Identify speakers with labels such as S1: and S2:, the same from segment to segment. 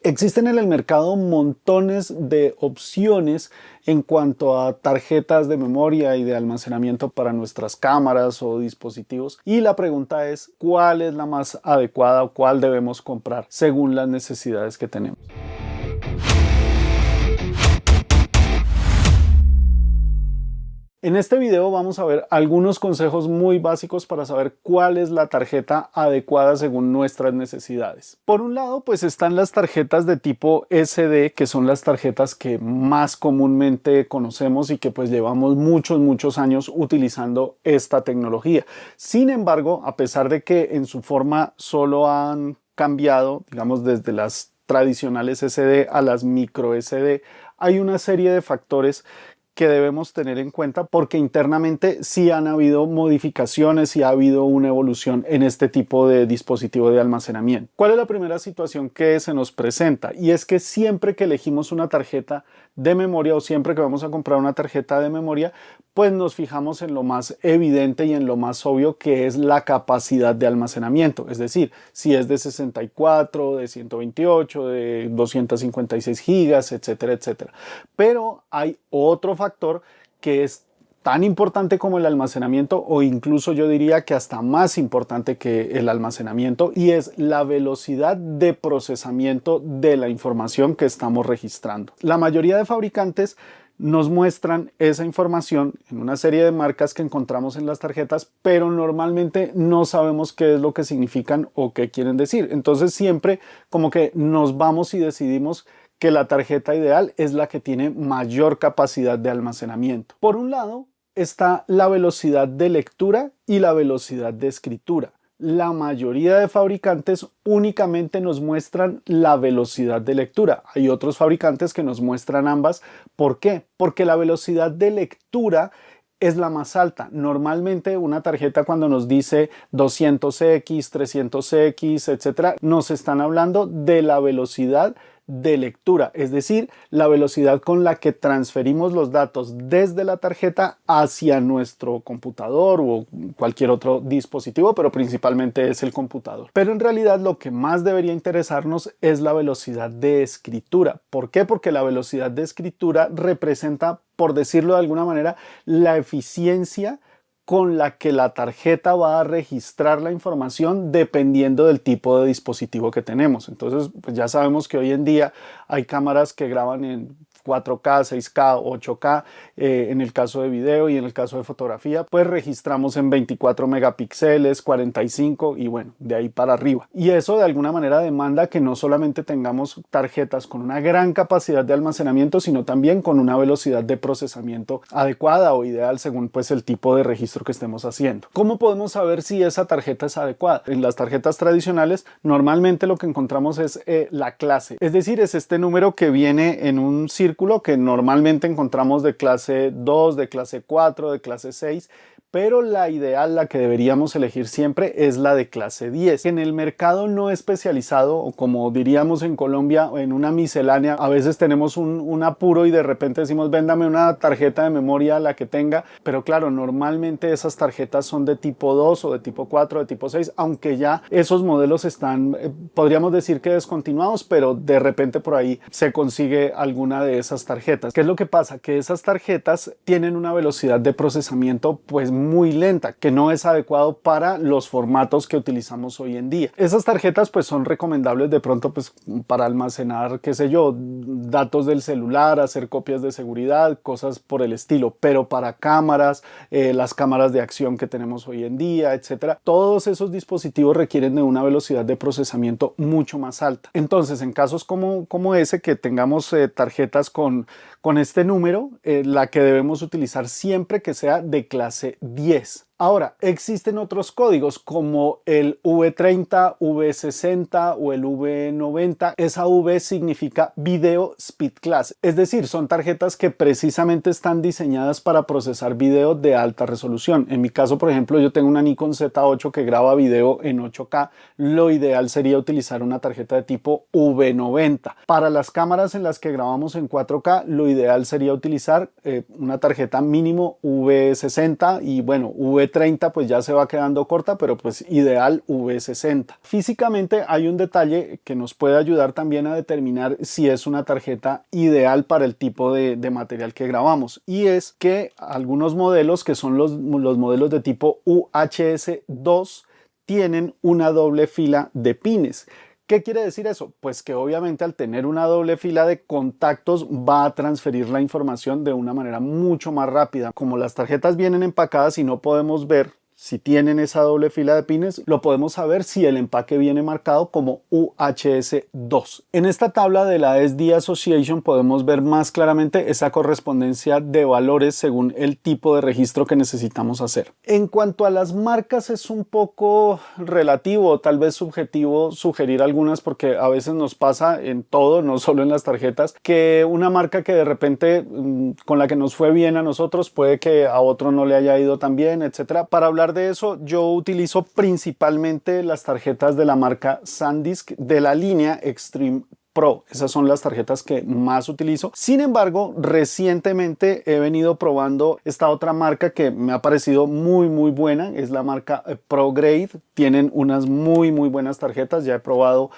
S1: Existen en el mercado montones de opciones en cuanto a tarjetas de memoria y de almacenamiento para nuestras cámaras o dispositivos. Y la pregunta es, ¿cuál es la más adecuada o cuál debemos comprar según las necesidades que tenemos? En este video vamos a ver algunos consejos muy básicos para saber cuál es la tarjeta adecuada según nuestras necesidades. Por un lado, pues están las tarjetas de tipo SD, que son las tarjetas que más comúnmente conocemos y que pues llevamos muchos años utilizando esta tecnología. Sin embargo, a pesar de que en su forma solo han cambiado, digamos, desde las tradicionales SD a las micro SD, hay una serie de factores que debemos tener en cuenta porque internamente sí han habido modificaciones y ha habido una evolución en este tipo de dispositivo de almacenamiento. ¿Cuál es la primera situación que se nos presenta? Y es que siempre que elegimos una tarjeta de memoria o siempre que vamos a comprar una tarjeta de memoria, pues nos fijamos en lo más evidente y en lo más obvio, que es la capacidad de almacenamiento. Es decir, si es de 64, de 128, de 256 gigas, etcétera, etcétera. Pero hay otro factor que es tan importante como el almacenamiento, o incluso yo diría que hasta más importante que el almacenamiento, y es la velocidad de procesamiento de la información que estamos registrando. La mayoría de fabricantes nos muestran esa información en una serie de marcas que encontramos en las tarjetas, pero normalmente no sabemos qué es lo que significan o qué quieren decir. Entonces siempre como que nos vamos y decidimos que la tarjeta ideal es la que tiene mayor capacidad de almacenamiento. Por un lado está la velocidad de lectura y la velocidad de escritura. La mayoría de fabricantes únicamente nos muestran la velocidad de lectura. Hay otros fabricantes que nos muestran ambas. ¿Por qué? Porque la velocidad de lectura es la más alta. Normalmente una tarjeta, cuando nos dice 200x, 300x, etcétera, nos están hablando de la velocidad de lectura, es decir, la velocidad con la que transferimos los datos desde la tarjeta hacia nuestro computador o cualquier otro dispositivo, pero principalmente es el computador. Pero en realidad lo que más debería interesarnos es la velocidad de escritura. ¿Por qué? Porque la velocidad de escritura representa, por decirlo de alguna manera, la eficiencia con la que la tarjeta va a registrar la información dependiendo del tipo de dispositivo que tenemos. Entonces, pues ya sabemos que hoy en día hay cámaras que graban en 4K, 6K, 8K, en el caso de video, y en el caso de fotografía, pues registramos en 24 megapíxeles, 45 y bueno, de ahí para arriba. Y eso de alguna manera demanda que no solamente tengamos tarjetas con una gran capacidad de almacenamiento, sino también con una velocidad de procesamiento adecuada o ideal según pues el tipo de registro que estemos haciendo. ¿Cómo podemos saber si esa tarjeta es adecuada? En las tarjetas tradicionales normalmente lo que encontramos es la clase, es decir, es este número que viene en un círculo que normalmente encontramos de clase 2, de clase 4, de clase 6, pero la ideal, la que deberíamos elegir siempre, es la de clase 10. En el mercado no especializado, o como diríamos en Colombia, en una miscelánea, a veces tenemos un apuro y de repente decimos, véndame una tarjeta de memoria, la que tenga, pero claro, normalmente esas tarjetas son de tipo 2 o de tipo 4, de tipo 6, aunque ya esos modelos están, podríamos decir que descontinuados, pero de repente por ahí se consigue alguna de esas tarjetas. ¿Qué es lo que pasa? Que esas tarjetas tienen una velocidad de procesamiento pues muy lenta, que no es adecuado para los formatos que utilizamos hoy en día. Esas tarjetas pues son recomendables de pronto pues para almacenar, qué sé yo, datos del celular, hacer copias de seguridad, cosas por el estilo, pero para cámaras, las cámaras de acción que tenemos hoy en día, etcétera, todos esos dispositivos requieren de una velocidad de procesamiento mucho más alta. Entonces, en casos como ese, que tengamos tarjetas con este número, la que debemos utilizar siempre que sea de clase 10. Ahora, existen otros códigos como el V30, V60 o el V90. Esa V significa Video Speed Class, es decir, son tarjetas que precisamente están diseñadas para procesar video de alta resolución. En mi caso, por ejemplo, yo tengo una Nikon Z8 que graba video en 8K. Lo ideal sería utilizar una tarjeta de tipo V90. Para las cámaras en las que grabamos en 4K, lo ideal sería utilizar una tarjeta mínimo V60 y bueno, V V30 pues ya se va quedando corta, pero pues ideal V60. Físicamente hay un detalle que nos puede ayudar también a determinar si es una tarjeta ideal para el tipo de material que grabamos, y es que algunos modelos, que son los modelos de tipo UHS-2, tienen una doble fila de pines. ¿Qué quiere decir eso? Pues que obviamente al tener una doble fila de contactos va a transferir la información de una manera mucho más rápida. Como las tarjetas vienen empacadas y no podemos ver si tienen esa doble fila de pines, lo podemos saber si el empaque viene marcado como UHS-2. En esta tabla de la SD Association podemos ver más claramente esa correspondencia de valores según el tipo de registro que necesitamos hacer. En cuanto a las marcas, es un poco relativo, tal vez subjetivo sugerir algunas, porque a veces nos pasa en todo, no solo en las tarjetas, que una marca que de repente con la que nos fue bien a nosotros puede que a otro no le haya ido tan bien, etcétera. Para hablar de eso, yo utilizo principalmente las tarjetas de la marca SanDisk de la línea Extreme Pro. Esas son las tarjetas que más utilizo. Sin embargo, recientemente he venido probando esta otra marca que me ha parecido muy buena. Es la marca ProGrade. Tienen unas muy buenas tarjetas. Ya he probado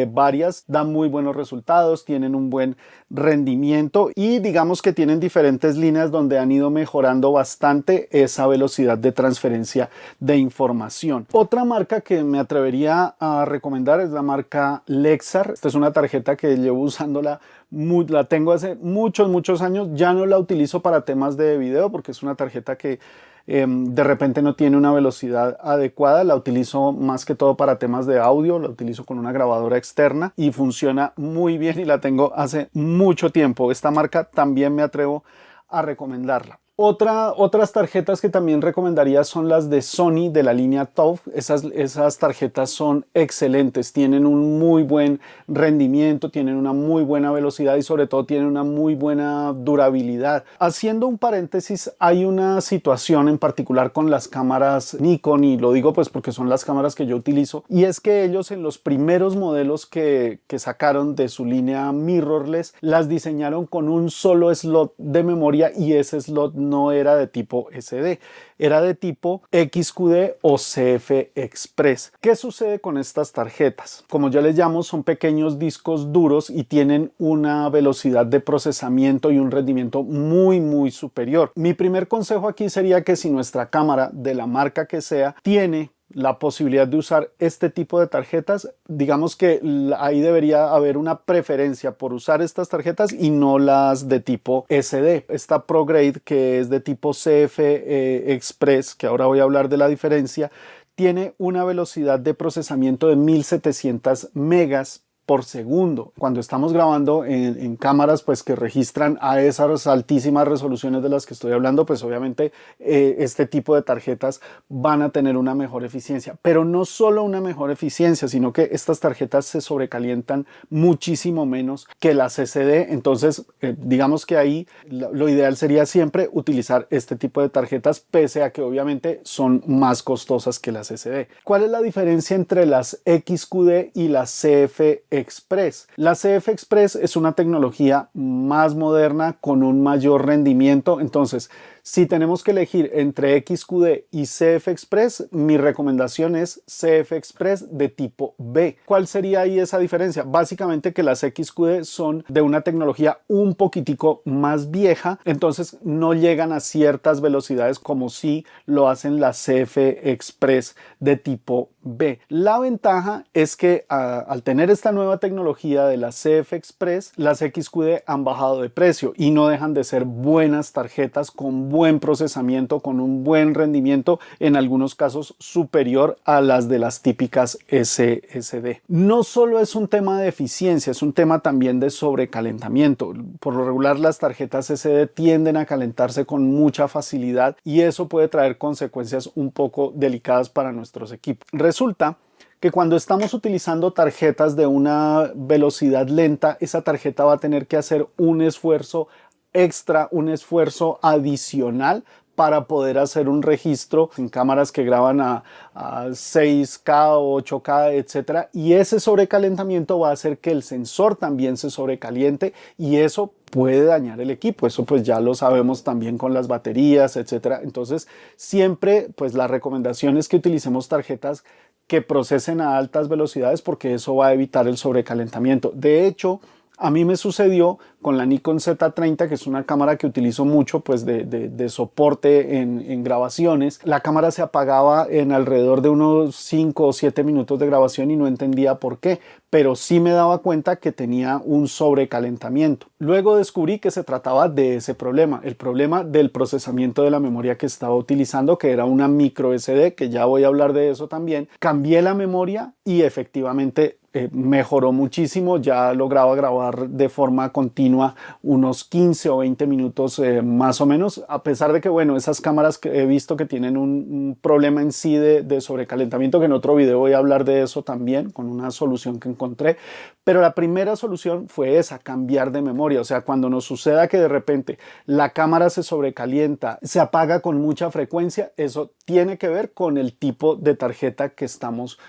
S1: varias. Dan muy buenos resultados. Tienen un buen rendimiento y digamos que tienen diferentes líneas donde han ido mejorando bastante esa velocidad de transferencia de información. Otra marca que me atrevería a recomendar es la marca Lexar. Esta es una tarjeta que llevo usándola, la tengo hace muchos años. Ya no la utilizo para temas de video porque es una tarjeta que de repente no tiene una velocidad adecuada. La utilizo más que todo para temas de audio, la utilizo con una grabadora externa y funciona muy bien y la tengo hace mucho tiempo. Esta marca también me atrevo a recomendarla. Otras tarjetas que también recomendaría son las de Sony de la línea TOF. Esas tarjetas son excelentes, tienen un muy buen rendimiento, tienen una muy buena velocidad y sobre todo tienen una muy buena durabilidad. Haciendo un paréntesis, hay una situación en particular con las cámaras Nikon, y lo digo pues porque son las cámaras que yo utilizo, y es que ellos en los primeros modelos que sacaron de su línea mirrorless las diseñaron con un solo slot de memoria, y ese slot no era de tipo SD, era de tipo XQD o CF Express. ¿Qué sucede con estas tarjetas? Como yo les llamo, son pequeños discos duros y tienen una velocidad de procesamiento y un rendimiento muy superior. Mi primer consejo aquí sería que si nuestra cámara, de la marca que sea, tiene la posibilidad de usar este tipo de tarjetas, digamos que ahí debería haber una preferencia por usar estas tarjetas y no las de tipo SD. Esta ProGrade, que es de tipo CF Express, que ahora voy a hablar de la diferencia, tiene una velocidad de procesamiento de 1700 megas por segundo. Cuando estamos grabando en cámaras pues que registran a esas altísimas resoluciones de las que estoy hablando, pues obviamente este tipo de tarjetas van a tener una mejor eficiencia, pero no solo una mejor eficiencia, sino que estas tarjetas se sobrecalientan muchísimo menos que las SD. Entonces digamos que ahí lo ideal sería siempre utilizar este tipo de tarjetas, pese a que obviamente son más costosas que las SD. ¿Cuál es la diferencia entre las XQD y las CF Express? La CF Express es una tecnología más moderna con un mayor rendimiento. Entonces, si tenemos que elegir entre XQD y CF Express, mi recomendación es CF Express de tipo B. ¿Cuál sería ahí esa diferencia? Básicamente que las XQD son de una tecnología un poquitico más vieja, entonces no llegan a ciertas velocidades como si lo hacen las CF Express de tipo B. La ventaja es que al tener esta nueva tecnología de la CF Express, las XQD han bajado de precio y no dejan de ser buenas tarjetas con buen procesamiento, con un buen rendimiento, en algunos casos superior a las de las típicas SSD. No solo es un tema de eficiencia, es un tema también de sobrecalentamiento. Por lo regular las tarjetas SD tienden a calentarse con mucha facilidad y eso puede traer consecuencias un poco delicadas para nuestros equipos. Resulta que cuando estamos utilizando tarjetas de una velocidad lenta, esa tarjeta va a tener que hacer un esfuerzo extra, un esfuerzo adicional para poder hacer un registro en cámaras que graban a 6K o 8K, etcétera, y ese sobrecalentamiento va a hacer que el sensor también se sobrecaliente y eso puede dañar el equipo. Eso pues ya lo sabemos también con las baterías, etcétera. Entonces siempre pues la recomendación es que utilicemos tarjetas que procesen a altas velocidades porque eso va a evitar el sobrecalentamiento. De hecho, a mí me sucedió con la Nikon Z30, que es una cámara que utilizo mucho pues de soporte en grabaciones. La cámara se apagaba en alrededor de unos 5 o 7 minutos de grabación y no entendía por qué, pero sí me daba cuenta que tenía un sobrecalentamiento. Luego descubrí que se trataba de ese problema, el problema del procesamiento de la memoria que estaba utilizando, que era una micro SD, que ya voy a hablar de eso también. Cambié la memoria y efectivamente mejoró muchísimo, ya lograba grabar de forma continua unos 15 o 20 minutos más o menos, a pesar de que, bueno, esas cámaras que he visto que tienen un problema en sí de sobrecalentamiento, que en otro video voy a hablar de eso también, con una solución que encontré, pero la primera solución fue esa, cambiar de memoria. O sea, cuando nos suceda que de repente la cámara se sobrecalienta, se apaga con mucha frecuencia, eso tiene que ver con el tipo de tarjeta que estamos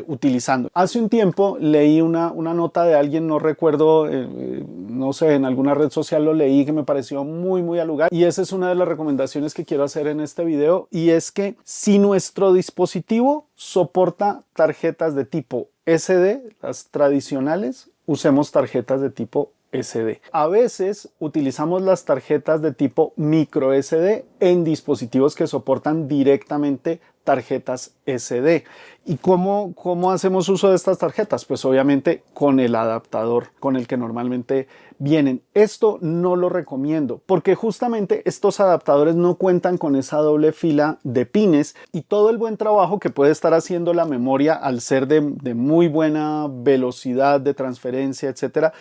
S1: utilizando. Hace un tiempo leí una nota de alguien, no recuerdo, no sé, en alguna red social lo leí, que me pareció muy al lugar, y esa es una de las recomendaciones que quiero hacer en este video, y es que si nuestro dispositivo soporta tarjetas de tipo SD, las tradicionales, usemos tarjetas de tipo SD. A veces utilizamos las tarjetas de tipo micro SD en dispositivos que soportan directamente tarjetas SD. ¿Y cómo hacemos uso de estas tarjetas? Pues obviamente con el adaptador con el que normalmente vienen. Esto no lo recomiendo porque justamente estos adaptadores no cuentan con esa doble fila de pines y todo el buen trabajo que puede estar haciendo la memoria al ser de muy buena velocidad de transferencia, etcétera,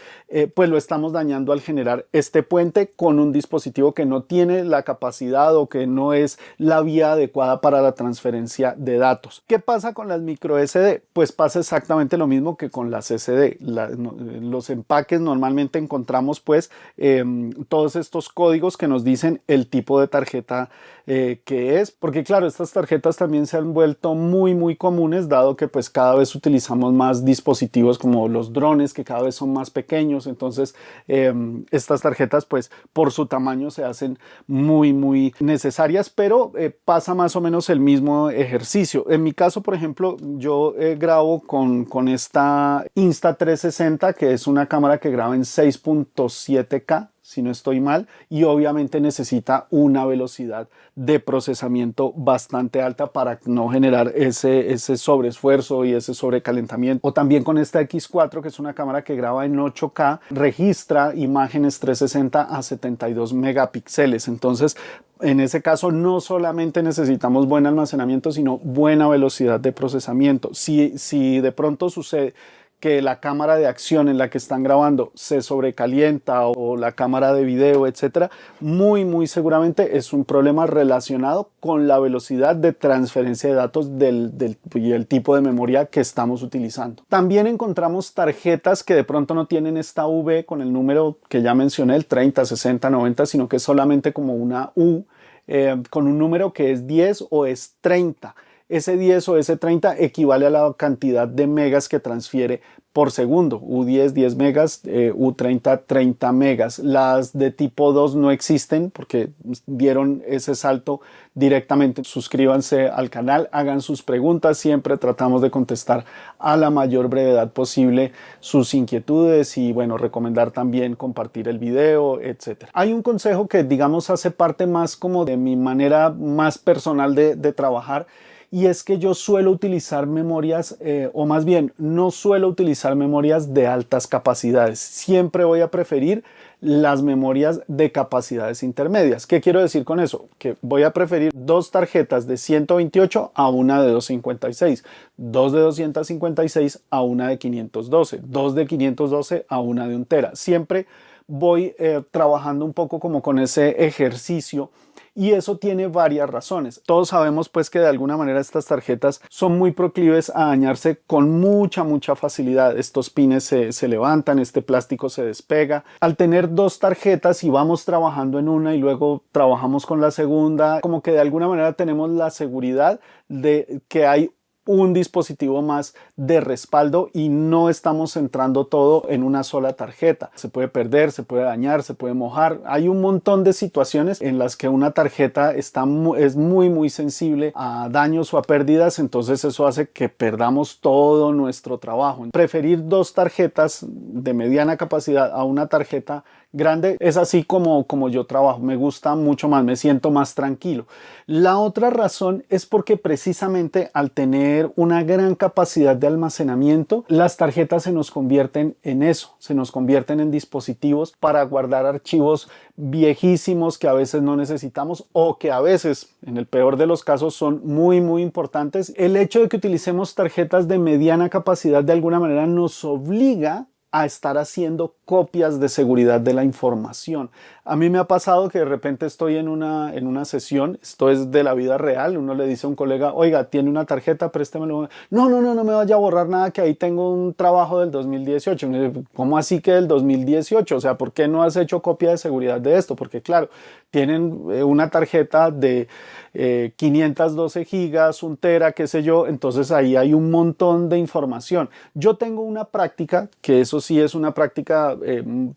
S1: pues lo estamos dañando al generar este puente con un dispositivo que no tiene la capacidad o que no es la vía adecuada para la transferencia de datos. ¿Qué pasa con las micro SD? Pues pasa exactamente lo mismo que con las SD. Los empaques normalmente encontramos pues todos estos códigos que nos dicen el tipo de tarjeta que es, porque claro, estas tarjetas también se han vuelto muy comunes dado que pues cada vez utilizamos más dispositivos como los drones que cada vez son más pequeños. Entonces estas tarjetas pues por su tamaño se hacen muy necesarias, pero pasa más o menos el mismo ejercicio. En mi caso, por ejemplo, yo grabo con esta Insta360, que es una cámara que graba en 6.7K, si no estoy mal, y obviamente necesita una velocidad de procesamiento bastante alta para no generar ese sobreesfuerzo y ese sobrecalentamiento. O también con esta X4, que es una cámara que graba en 8K, registra imágenes 360 a 72 megapíxeles. Entonces, en ese caso no solamente necesitamos buen almacenamiento, sino buena velocidad de procesamiento. Si de pronto sucede que la cámara de acción en la que están grabando se sobrecalienta o la cámara de video, etcétera, muy seguramente es un problema relacionado con la velocidad de transferencia de datos y el tipo de memoria que estamos utilizando. También encontramos tarjetas que de pronto no tienen esta V con el número que ya mencioné, el 30, 60, 90, sino que es solamente como una U con un número que es 10 o es 30. Ese 10 o ese 30 equivale a la cantidad de megas que transfiere por segundo. U10, 10 megas, U30, 30 megas. Las de tipo 2 no existen porque dieron ese salto directamente. Suscríbanse al canal, hagan sus preguntas. Siempre tratamos de contestar a la mayor brevedad posible sus inquietudes y, bueno, recomendar también compartir el video, etc. Hay un consejo que, digamos, hace parte más como de mi manera más personal de trabajar. Y es que yo suelo utilizar memorias, o más bien no suelo utilizar memorias de altas capacidades. Siempre voy a preferir las memorias de capacidades intermedias. ¿Qué quiero decir con eso? Que voy a preferir dos tarjetas de 128 a una de 256, dos de 256 a una de 512, dos de 512 a una de 1 tera. Siempre voy trabajando un poco como con ese ejercicio. Y eso tiene varias razones. Todos sabemos pues que de alguna manera estas tarjetas son muy proclives a dañarse con mucha facilidad. Estos pines se levantan, este plástico se despega. Al tener dos tarjetas y vamos trabajando en una y luego trabajamos con la segunda, como que de alguna manera tenemos la seguridad de que hay un dispositivo más de respaldo y no estamos centrando todo en una sola tarjeta. Se puede perder, se puede dañar, se puede mojar. Hay un montón de situaciones en las que una tarjeta es muy sensible a daños o a pérdidas, entonces eso hace que perdamos todo nuestro trabajo. Preferir dos tarjetas de mediana capacidad a una tarjeta grande es así como yo trabajo. Me gusta mucho más, me siento más tranquilo. La otra razón es porque precisamente al tener una gran capacidad de almacenamiento, las tarjetas se nos convierten en eso, se nos convierten en dispositivos para guardar archivos viejísimos que a veces no necesitamos o que a veces, en el peor de los casos, son muy importantes. El hecho de que utilicemos tarjetas de mediana capacidad de alguna manera nos obliga a estar haciendo copias de seguridad de la información. A mí me ha pasado que de repente estoy en una sesión, esto es de la vida real, uno le dice a un colega, oiga, ¿tiene una tarjeta? Préstemelo. No me vaya a borrar nada, que ahí tengo un trabajo del 2018. ¿Cómo así que del 2018? O sea, ¿por qué no has hecho copia de seguridad de esto? Porque claro, tienen una tarjeta de 512 gigas, 1 tera, qué sé yo, entonces ahí hay un montón de información. Yo tengo una práctica, que eso sí es una práctica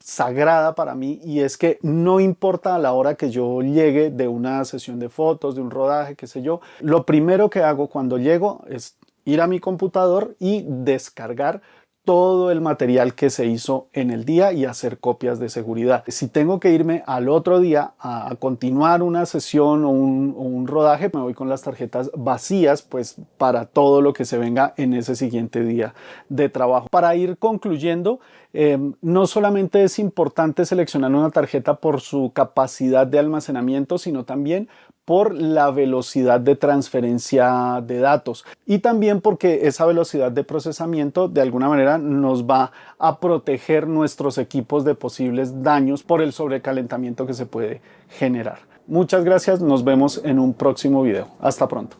S1: sagrada para mí, y es que no importa a la hora que yo llegue de una sesión de fotos, de un rodaje, qué sé yo, lo primero que hago cuando llego es ir a mi computador y descargar todo el material que se hizo en el día y hacer copias de seguridad. Si tengo que irme al otro día a continuar una sesión o un rodaje, me voy con las tarjetas vacías, pues para todo lo que se venga en ese siguiente día de trabajo. Para ir concluyendo, no solamente es importante seleccionar una tarjeta por su capacidad de almacenamiento, sino también por la velocidad de transferencia de datos y también porque esa velocidad de procesamiento de alguna manera nos va a proteger nuestros equipos de posibles daños por el sobrecalentamiento que se puede generar. Muchas gracias, nos vemos en un próximo video. Hasta pronto.